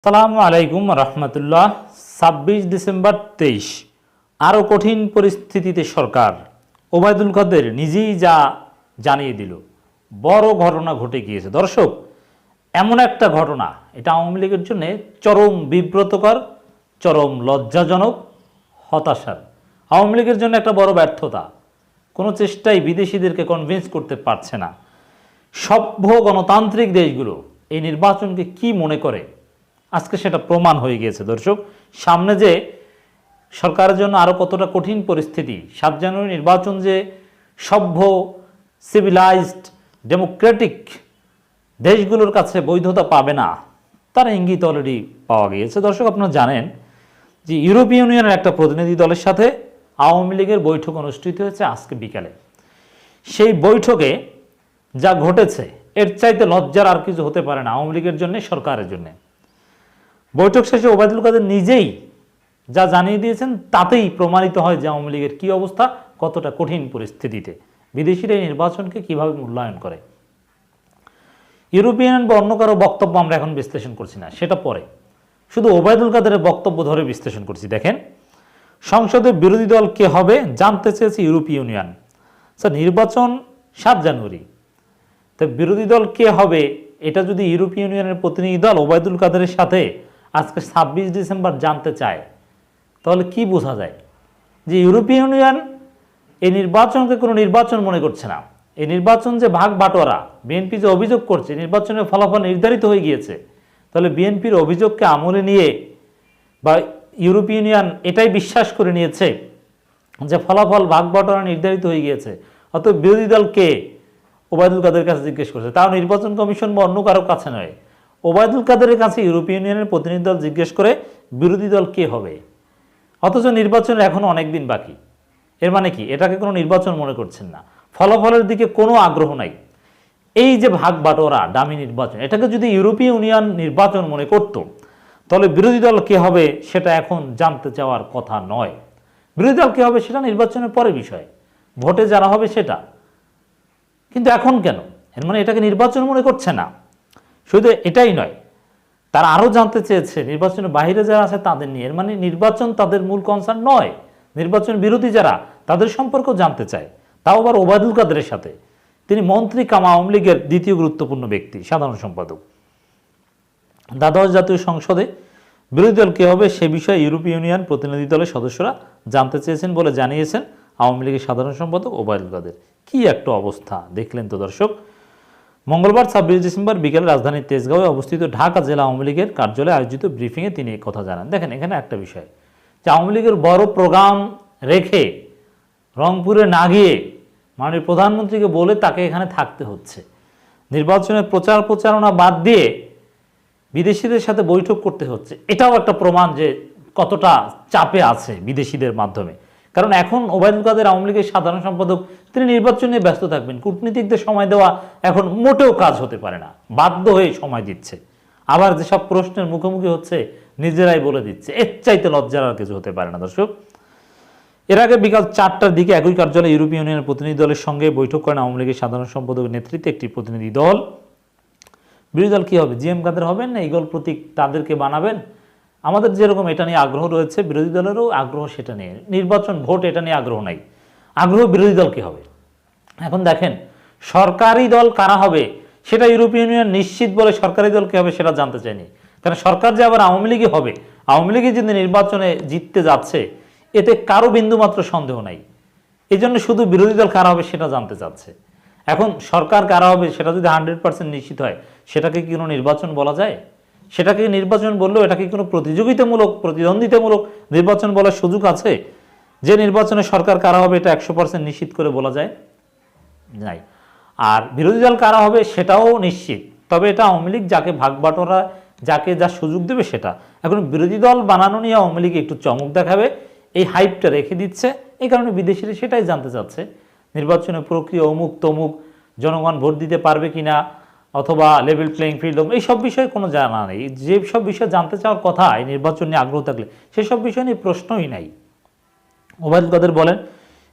সালামু আলাইকুম রহমতুল্লাহ। ২৬ ডিসেম্বর ২৩ আরও কঠিন পরিস্থিতিতে সরকার। ওবায়দুল কাদের নিজেই যা জানিয়ে দিল, বড় ঘটনা ঘটে গিয়েছে। দর্শক, এমন একটা ঘটনা, এটা আওয়ামী লীগের জন্য চরম বিব্রতকর, চরম লজ্জাজনক, হতাশার। আওয়ামী লীগের জন্য একটা বড় ব্যর্থতা। কোনো চেষ্টাই বিদেশিদেরকে কনভিন্স করতে পারছে না। সভ্য গণতান্ত্রিক দেশগুলো এই নির্বাচনকে কি মনে করে, আজকে সেটা প্রমাণ হয়ে গিয়েছে। দর্শক, সামনে যে সরকারের জন্য আরও কতটা কঠিন পরিস্থিতি, ৭ জানুয়ারি নির্বাচন যে সভ্য, সিভিলাইজড, ডেমোক্রেটিক দেশগুলোর কাছে বৈধতা পাবে না, তার ইঙ্গিত অলরেডি পাওয়া গিয়েছে। দর্শক, আপনারা জানেন যে ইউরোপীয় ইউনিয়নের একটা প্রতিনিধি দলের সাথে আওয়ামী লীগের বৈঠক অনুষ্ঠিত হয়েছে আজকে বিকালে। সেই বৈঠকে যা ঘটেছে, এর চাইতে লজ্জার আর কিছু হতে পারে না আওয়ামী লীগের জন্য, সরকারের জন্য। বৈঠক শেষে ওবায়দুল কাদের নিজেই যা জানিয়ে দিয়েছেন, তাতেই প্রমাণিত হয় যে আওয়ামী লীগের কী অবস্থা, কতটা কঠিন পরিস্থিতিতে। বিদেশিরা এই নির্বাচনকে কীভাবে মূল্যায়ন করে। ইউরোপিয়ান বা অন্য কারো বক্তব্য আমরা এখন বিশ্লেষণ করছি না, সেটা পরে। শুধু ওবায়দুল কাদেরের বক্তব্য ধরে বিশ্লেষণ করছি। দেখেন, সংসদে বিরোধী দল কে হবে জানতে চেয়েছে ইউরোপীয় ইউনিয়ন। স্যার, নির্বাচন ৭ জানুয়ারি, তো বিরোধী দল কে হবে এটা যদি ইউরোপীয় ইউনিয়নের প্রতিনিধি দল ওবায়দুল কাদেরের সাথে আজকে ২৬ ডিসেম্বর জানতে চায়, তাহলে কি বোঝা যায় যে ইউরোপীয় ইউনিয়ন এই নির্বাচনকে কোনো নির্বাচন মনে করছে না। এই নির্বাচন যে ভাগ বাটোয়ারা, বিএনপি যে অভিযোগ করছে নির্বাচনের ফলাফল নির্ধারিত হয়ে গিয়েছে, তাহলে বিএনপির অভিযোগকে আমলে নিয়ে বা ইউরোপীয় ইউনিয়ন এটাই বিশ্বাস করে নিয়েছে যে ফলাফল ভাগ বাটোয়ারা নির্ধারিত হয়ে গিয়েছে। অতএব বিরোধী দল কে ওবায়দুল কাদের কাছে জিজ্ঞেস করছে, তাও নির্বাচন কমিশন বা অন্য কারো কাছে নয়, ওবায়দুল কাদেরের কাছে ইউরোপীয় ইউনিয়নের প্রতিনিধি দল জিজ্ঞেস করে বিরোধী দল কে হবে। অথচ নির্বাচনের এখনো অনেক দিন বাকি। এর মানে কি, এটাকে কোনো নির্বাচন মনে করছেন না, ফলাফলের দিকে কোনো আগ্রহ নাই। এই যে ভাগ বাটোয়ারা, ডামি নির্বাচন, এটাকে যদি ইউরোপীয় ইউনিয়ন নির্বাচন মনে করত, তাহলে বিরোধী দল কে হবে সেটা এখন জানতে চাওয়ার কথা নয়। বিরোধী দল কে হবে সেটা নির্বাচনের পরে বিষয়, ভোটে যারা হবে সেটা। কিন্তু এখন কেন? এর মানে এটাকে নির্বাচন মনে করছে না। শুধু এটাই নয়, তারা আরও জানতে চেয়েছে নির্বাচনের বাইরে যারা আছে তাদের নিয়ে। এর মানে নির্বাচন তাদের মূল কনসার্ন নয়, নির্বাচন বিরোধী যারা তাদের সম্পর্কেও জানতে চায়, তাও আবার ওবায়দুল কাদেরের সাথে। তিনি মন্ত্রী কাম আওয়ামী লীগের দ্বিতীয় গুরুত্বপূর্ণ ব্যক্তি, সাধারণ সম্পাদক। দ্বাদশ জাতীয় সংসদে বিরোধী দল কে হবে সে বিষয়ে ইউরোপীয় ইউনিয়ন প্রতিনিধি দলের সদস্যরা জানতে চেয়েছেন বলে জানিয়েছেন আওয়ামী লীগের সাধারণ সম্পাদক ওবায়দুল কাদের। কি একটা অবস্থা দেখলেন তো দর্শক। মঙ্গলবার ২৬ ডিসেম্বর বিকেলে রাজধানীর তেজগাঁওয়ে অবস্থিত ঢাকা জেলা আওয়ামী লীগের কার্যালয়ে আয়োজিত ব্রিফিংয়ে তিনি এই কথা জানান। দেখেন, এখানে একটা বিষয় যে আওয়ামী লীগের বড় প্রোগ্রাম রেখে রংপুরে না গিয়ে মাননীয় প্রধানমন্ত্রীকে বলে তাকে এখানে থাকতে হচ্ছে। নির্বাচনের প্রচারণা বাদ দিয়ে বিদেশিদের সাথে বৈঠক করতে হচ্ছে। এটাও একটা প্রমাণ যে কতটা চাপে আছে বিদেশিদের মাধ্যমে। কারণ এখন ওবায়দুল কাদের আওয়ামী লীগের সাধারণ সম্পাদক, তিনি নির্বাচন নিয়ে ব্যস্ত থাকবেন। কূটনীতিকদের সময় দেওয়া এখন মোটেও কাজ হতে পারে না, বাধ্য হয়ে সময় দিচ্ছে। আবার যেসব প্রশ্নের মুখোমুখি হচ্ছে নিজেরাই বলে দিচ্ছে। এর চাইতে লজ্জার আর কিছু হতে পারে না দর্শক। এর আগে বিকাল ৪টার দিকে একই কার্যালয়ে ইউরোপীয় ইউনিয়নের প্রতিনিধি দলের সঙ্গে বৈঠক করেন আওয়ামী লীগের সাধারণ সম্পাদকের নেতৃত্বে একটি প্রতিনিধি দল। বিরোধী দল কী হবে, জিএম কাদের হবেন না ইগল প্রতীক তাদেরকে বানাবেন? আমাদের যেরকম এটা নিয়ে আগ্রহ রয়েছে, বিরোধী দলেরও আগ্রহ সেটা নিয়ে। নির্বাচন, ভোট, এটা নিয়ে আগ্রহ নাই, আগ্রহ বিরোধী দল কী হবে। এখন দেখেন, সরকারি দল কারা হবে সেটা ইউরোপীয় ইউনিয়ন নিশ্চিত বলে সরকারি দল কী হবে সেটা জানতে চায়নি। কারণ সরকার যে আবার আওয়ামী লীগই হবে, আওয়ামী লীগই যদি নির্বাচনে জিততে যাচ্ছে, এতে কারো বিন্দুমাত্র সন্দেহ নাই। এই জন্য শুধু বিরোধী দল কারা হবে সেটা জানতে চাচ্ছে। এখন সরকার কারা হবে সেটা যদি 100% নিশ্চিত হয়, সেটাকে কি কোনো নির্বাচন বলা যায়? সেটাকে নির্বাচন বললেও এটা কি কোনো প্রতিযোগিতামূলক, প্রতিদ্বন্দ্বিতামূলক নির্বাচন বলার সুযোগ আছে? যে নির্বাচনে সরকার কারা হবে এটা 100% নিশ্চিত করে বলা যায় নাই। আর বিরোধী দল কারা হবে সেটাও নিশ্চিত, তবে এটা আওয়ামী লীগ যাকে ভাগ বাটোয়ারা, যাকে যা সুযোগ দেবে সেটা। এখন বিরোধী দল বানানো নিয়ে আওয়ামী লীগ একটু চমক দেখাবে, এই হাইপটা রেখে দিচ্ছে। এই কারণে বিদেশিরা সেটাই জানতে চাচ্ছে, নির্বাচনের প্রক্রিয়া অমুক তমুক, জনগণ ভোট দিতে পারবে কিনা, অথবা লেভেল প্লেইং ফিল্ড, এইসব বিষয়ে কোনো জানা নেই। যেসব বিষয়ে জানতে চাওয়ার কথা এই নির্বাচন নিয়ে আগ্রহ থাকলে, সেসব বিষয় নিয়ে প্রশ্নই নাই। ওবায়দুল কাদের বলেন,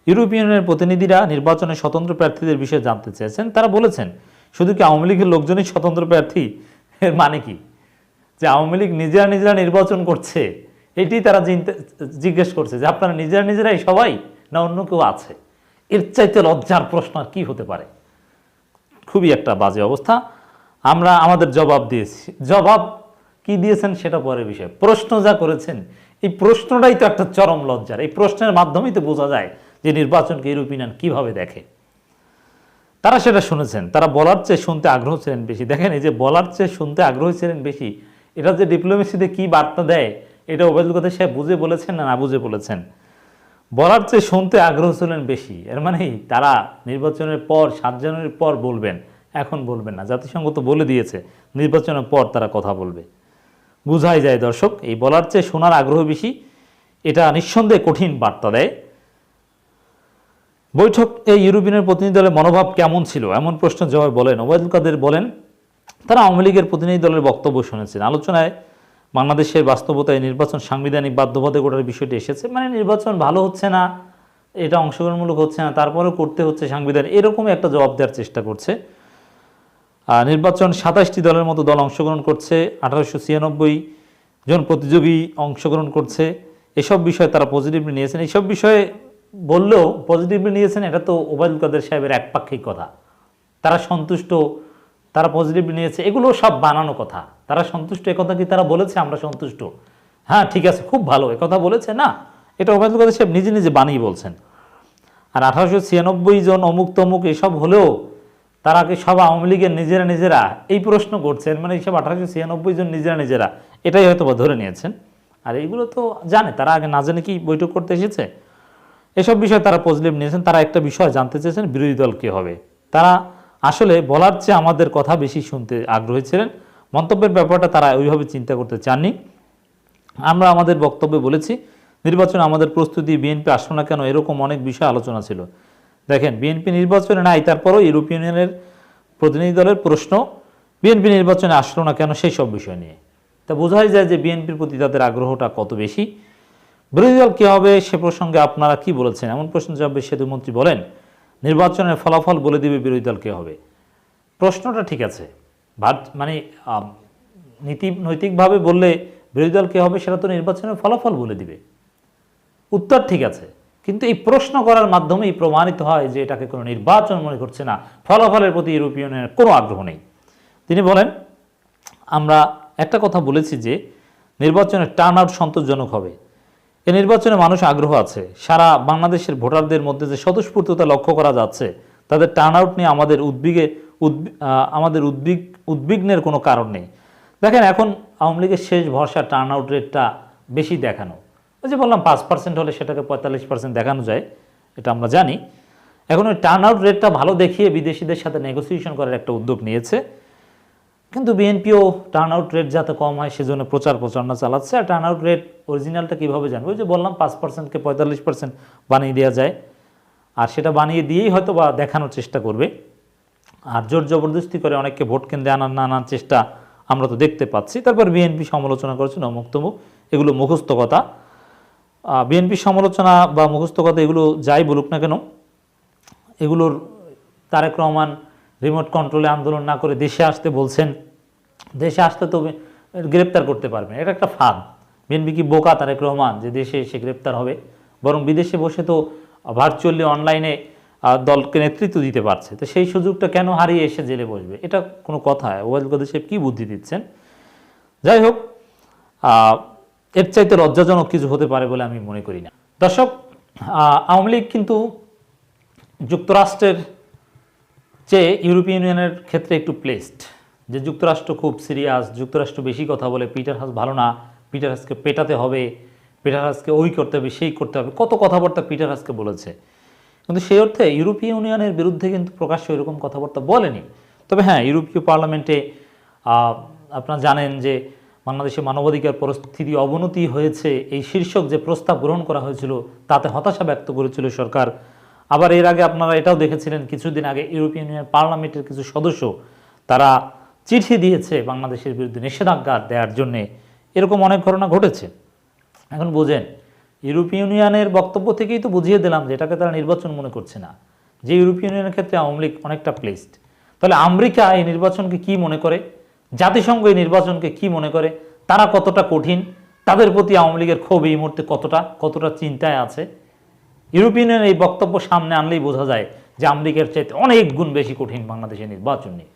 ইউরোপীয় ইউনিয়নের প্রতিনিধিরা নির্বাচনে স্বতন্ত্র প্রার্থীদের বিষয়ে জানতে চেয়েছেন। তারা বলেছেন, শুধু কি আওয়ামী লীগের লোকজনই স্বতন্ত্র প্রার্থী? এর মানে কি? যে আওয়ামী লীগ নিজেরা নির্বাচন করছে, এটি তারা জিজ্ঞেস করছে যে আপনারা নিজেরাই সবাই না অন্য কেউ আছে? এর চাইতে লজ্জার প্রশ্ন আর কি হতে পারে? খুবই একটা বাজে অবস্থা। আমরা আমাদের জবাব দিয়েছি, জবাব কি দিয়েছেন সেটা পরের বিষয়, প্রশ্ন যা করেছেন এই প্রশ্নটাই তো একটা চরম লজ্জার। এই প্রশ্নের মাধ্যমেই তো বোঝা যায় যে নির্বাচনকে ইউরোপিয়ান কিভাবে দেখে। তারা সেটা শুনেছেন, তারা বলার চেয়ে শুনতে আগ্রহ ছিলেন বেশি। দেখেন, এই যে বলার চেয়ে শুনতে আগ্রহ ছিলেন বেশি, এটা যে ডিপ্লোমেসিতে কি বার্তা দেয়, এটা ওবায়দুল কাদের সাহেব বুঝে বলেছেন না বুঝে বলেছেন? বলার চেয়ে শুনতে আগ্রহ ছিলেন বেশি, এর মানে তারা নির্বাচনের পর 7 জানুয়ারির পর বলবেন, এখন বলবেন না। জাতিসংঘ তো বলে দিয়েছে নির্বাচনের পর তারা কথা বলবে। বুঝাই যায় দর্শক, এই বলার চেয়ে শোনার আগ্রহ বেশি, এটা নিঃসন্দেহে কঠিন বার্তা দেয়। বৈঠক এই ইউরোপিয়ানের প্রতিনিধি দলের মনোভাব কেমন ছিল এমন প্রশ্নের জবাবে বলেন ওবায়দুল কাদের বলেন, তারা আওয়ামী লীগের প্রতিনিধি দলের বক্তব্য শুনেছেন। আলোচনায় বাংলাদেশের বাস্তবতায় নির্বাচন সাংবিধানিক বাধ্যবাধকতার বিষয়টি এসেছে। মানে নির্বাচন ভালো হচ্ছে না, এটা অংশগ্রহণমূলক হচ্ছে না, তারপরেও করতে হচ্ছে সাংবিধান, এরকমই একটা জবাব দেওয়ার চেষ্টা করছে। নির্বাচন 27টি দলের মতো দল অংশগ্রহণ করছে, 1896 জন প্রতিযোগী অংশগ্রহণ করছে। এসব বিষয়ে তারা পজিটিভলি নিয়েছেন। এইসব বিষয়ে বললেও পজিটিভলি নিয়েছেন, এটা তো ওবায়দুল কাদের সাহেবের একপাক্ষিক কথা। তারা সন্তুষ্ট, তারা পজিটিভলি নিয়েছে, এগুলো সব বানানো কথা। তারা সন্তুষ্ট একথা কি তারা বলেছে আমরা সন্তুষ্ট, হ্যাঁ ঠিক আছে খুব ভালো একথা বলেছে? না, এটা ওবায়দুল কাদের সাহেব নিজে বানিয়ে বলছেন। আর 1896 জন অমুক তমুক এসব হলেও তারা কি সব আওয়ামী লীগের নিজেরা এই প্রশ্ন করছেন? মানে এইসব 1896 জন নিজেরা এটাই হয়তো বা ধরে নিয়েছেন। আর এইগুলো তো জানে, তারা আগে না জানে কি বৈঠক করতে এসেছে? এসব বিষয়ে তারা পজিটিভ নিয়েছেন। তারা একটা বিষয় জানতে চেয়েছেন, বিরোধী দল কে হবে। তারা আসলে বলার চেয়ে আমাদের কথা বেশি শুনতে আগ্রহী ছিলেন। মন্তব্যের ব্যাপারটা তারা ওইভাবে চিন্তা করতে চাননি। আমরা আমাদের বক্তব্যে বলেছি নির্বাচনে আমাদের প্রস্তুতি, বিএনপি আসলো না কেন, এরকম অনেক বিষয় আলোচনা ছিল। দেখেন, বিএনপি নির্বাচনে নাই, তারপরও ইউরোপিয়ান ইউনিয়নের প্রতিনিধি দলের প্রশ্ন বিএনপি নির্বাচনে আসলো না কেন সেই সব বিষয় নিয়ে। তা বোঝাই যায় যে বিএনপির প্রতি তাদের আগ্রহটা কত বেশি। বিরোধী দল কী হবে সে প্রসঙ্গে আপনারা কি বলেছেন এমন প্রশ্ন জবাবে সেতুমন্ত্রী বলেন, নির্বাচনের ফলাফল বলে দিবে বিরোধী দল কে হবে। প্রশ্নটা ঠিক আছে, মানে নৈতিকভাবে বললে বিরোধী দল কে হবে সেটা তো নির্বাচনের ফলাফল বলে দিবে, উত্তর ঠিক আছে। কিন্তু এই প্রশ্ন করার মাধ্যমেই প্রমাণিত হয় যে এটাকে কোনো নির্বাচন মনে করছে না, ফলাফলের প্রতি ইউরোপিয়ানের কোনো আগ্রহ নেই। তিনি বলেন, আমরা একটা কথা বলেছি যে নির্বাচনের টার্ন আউট সন্তোষজনক হবে। এই নির্বাচনে মানুষ আগ্রহ আছে। সারা বাংলাদেশের ভোটারদের মধ্যে যে স্বতঃস্ফূর্ততা লক্ষ্য করা যাচ্ছে, তাদের টার্ন আউট নিয়ে আমাদের উদ্বিগ্নের কোনো কারণ নেই। দেখেন, এখন আওয়ামী লীগের শেষ ভরসা টার্ন আউট রেটটা বেশি দেখানো। ওই যে বললাম 5% হলে সেটাকে 45% দেখানো যায়, এটা আমরা জানি। এখন ওই টার্ন আউট রেটটা ভালো দেখিয়ে বিদেশিদের সাথে নেগোসিয়েশন করার একটা উদ্যোগ নিয়েছে। কিন্তু বিএনপিও টার্ন আউট রেট যাতে কম হয় সেজন্য প্রচারণা চালাচ্ছে। আর টার্ন আউট রেট অরিজিনালটা কীভাবে জানবে? ওই যে বললাম 5%কে 45% বানিয়ে দেওয়া যায়, আর সেটা বানিয়ে দিয়েই হয়তো বা দেখানোর চেষ্টা করবে। আর জোর জবরদস্তি করে অনেককে ভোট কেন্দ্রে আনার চেষ্টা আমরা তো দেখতে পাচ্ছি। তারপর বিএনপি সমালোচনা করেছেন অমুক তমুক, এগুলো মুখস্থ কথা। বিএনপি সমালোচনা বা মুখস্থ কথা এগুলো যাই বলুক না কেন, এগুলোর তারেক রহমান রিমোট কন্ট্রোলে আন্দোলন না করে দেশে আসতে বলছেন। দেশে আসতে তো গ্রেপ্তার করতে পারবেন, এটা একটা ফাঁদ। বিএনপি কি বোকা তারেক রহমান যে দেশে এসে গ্রেপ্তার হবে? বরং বিদেশে বসে তো ভার্চুয়ালি অনলাইনে দলকে নেতৃত্ব দিতে পারছে। তো সেই সুযোগটা কেন হারিয়ে এসে জেলে বসবে? এটা কোনো কথা? ওবায়দুল কাদের সাহেব কী বুদ্ধি দিচ্ছেন? যাই হোক, এর চাইতে লজ্জাজনক কিছু হতে পারে বলে আমি মনে করি না। দর্শক, আওয়ামী লীগ কিন্তু যুক্তরাষ্ট্রের চেয়ে ইউরোপিয়ান ইউনিয়নের ক্ষেত্রে একটু প্লেসড। যে যুক্তরাষ্ট্র খুব সিরিয়াস, যুক্তরাষ্ট্র বেশি কথা বলে, পিটার হাস ভালো না, পিটার হাসকে পেটাতে হবে, পিটার হাসকে ওই করতে হবে সেই করতে হবে, কত কথাবার্তা পিটার হাসকে বলেছে। কিন্তু সেই অর্থে ইউরোপীয় ইউনিয়নের বিরুদ্ধে কিন্তু প্রকাশ্যে এরকম কথাবার্তা বলেনি। তবে হ্যাঁ, ইউরোপীয় পার্লামেন্টে আপনারা জানেন যে বাংলাদেশে মানবাধিকার পরিস্থিতি অবনতি হয়েছে, এই শীর্ষক যে প্রস্তাব গ্রহণ করা হয়েছিল তাতে হতাশা ব্যক্ত করেছিল সরকার। আবার এর আগে আপনারা এটাও দেখেছিলেন, কিছুদিন আগে ইউরোপিয়ান ইউনিয়ন পার্লামেন্টের কিছু সদস্য তারা চিঠি দিয়েছে বাংলাদেশের বিরুদ্ধে নিষেধাজ্ঞা দেওয়ার জন্যে। এরকম অনেক ঘটনা ঘটেছে। এখন বোঝেন, ইউরোপীয় ইউনিয়নের বক্তব্য থেকেই তো বুঝিয়ে দিলাম যে এটাকে তারা নির্বাচন মনে করছে না, যে ইউরোপীয় ইউনিয়নের ক্ষেত্রে আওয়ামী লীগ অনেকটা প্লেসড। তাহলে আমেরিকা এই নির্বাচনকে কি মনে করে, জাতিসংঘ এই নির্বাচনকে কি মনে করে, তারা কতটা কঠিন, তাদের প্রতি আওয়ামী লীগের ক্ষোভ এই মুহূর্তে কতটা চিন্তায় আছে। ইউরোপিয়ানের এই বক্তব্য সামনে আনলেই বোঝা যায় যে আমেরিকার চাইতে অনেক গুণ বেশি কঠিন বাংলাদেশের নির্বাচন নিয়ে।